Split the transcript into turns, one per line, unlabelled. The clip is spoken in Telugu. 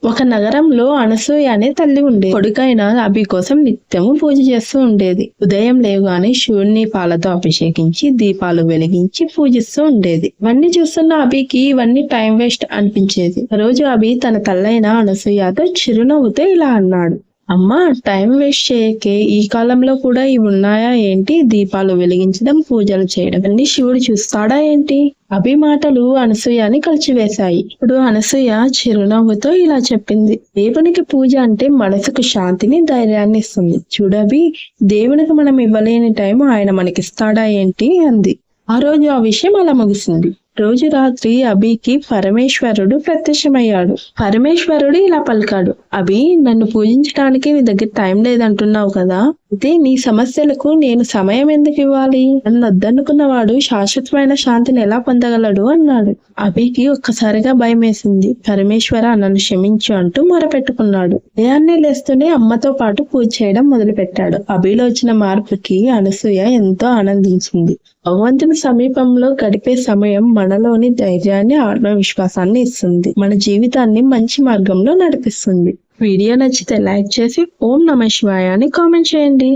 ఒక నగరంలో అనసూయ అనే తల్లి ఉండేది. కొడుకైన అభి కోసం నిత్యము పూజ చేస్తూ ఉండేది. ఉదయం లేవగానే శివుణ్ణి పాలతో అభిషేకించి దీపాలు వెలిగించి పూజిస్తూ ఉండేది. ఇవన్నీ చూస్తున్న అభికి ఇవన్నీ టైం వేస్ట్ అనిపించేది. రోజు అభి తన తల్లైన అనసూయతో చిరునవ్వుతో ఇలా అన్నాడు. అమ్మా, టైం వేస్ట్ చేయకే, ఈ కాలంలో కూడా ఇవి ఉన్నాయా ఏంటి? దీపాలు వెలిగించడం, పూజలు చేయడం అన్ని శివుడు చూస్తాడా ఏంటి? అభి మాటలు అనసూయని కలిచివేశాయి. ఇప్పుడు అనసూయ చిరునవ్వుతో ఇలా చెప్పింది. దేవునికి పూజ అంటే మనసుకు శాంతిని, ధైర్యాన్ని ఇస్తుంది. చూడభి, దేవునికి మనం ఇవ్వలేని టైం ఆయన మనకిస్తాడా ఏంటి అంది. ఆ రోజు ఆ విషయం అలా ముగిసింది. రోజు రాత్రి అభికి పరమేశ్వరుడు ప్రత్యక్షమయ్యాడు. పరమేశ్వరుడు ఇలా పలికాడు. అభి, నన్ను పూజించడానికి నీ దగ్గర టైం లేదంటున్నావు కదా, అయితే నీ సమస్యలకు నేను సమయం ఎందుకు ఇవ్వాలి? నన్ను వద్దనుకున్నవాడు శాశ్వతమైన శాంతిని ఎలా పొందగలడు అన్నాడు. అభికి ఒక్కసారిగా భయం వేసింది. పరమేశ్వర, నన్ను క్షమించు అంటూ మొరపెట్టుకున్నాడు. ఉదయాన్నే లేస్తూనే అమ్మతో పాటు పూజ చేయడం మొదలు పెట్టాడు. అభిలో వచ్చిన మార్పుకి అనసూయ ఎంతో ఆనందించింది. భగవంతుని సమీపంలో గడిపే సమయం మనలోని ధైర్యాన్ని, ఆత్మవిశ్వాసాన్ని ఇస్తుంది. మన జీవితాన్ని మంచి మార్గంలో నడిపిస్తుంది. వీడియో నచ్చితే లైక్ చేసి ఓం నమః శివాయ అని కామెంట్ చేయండి.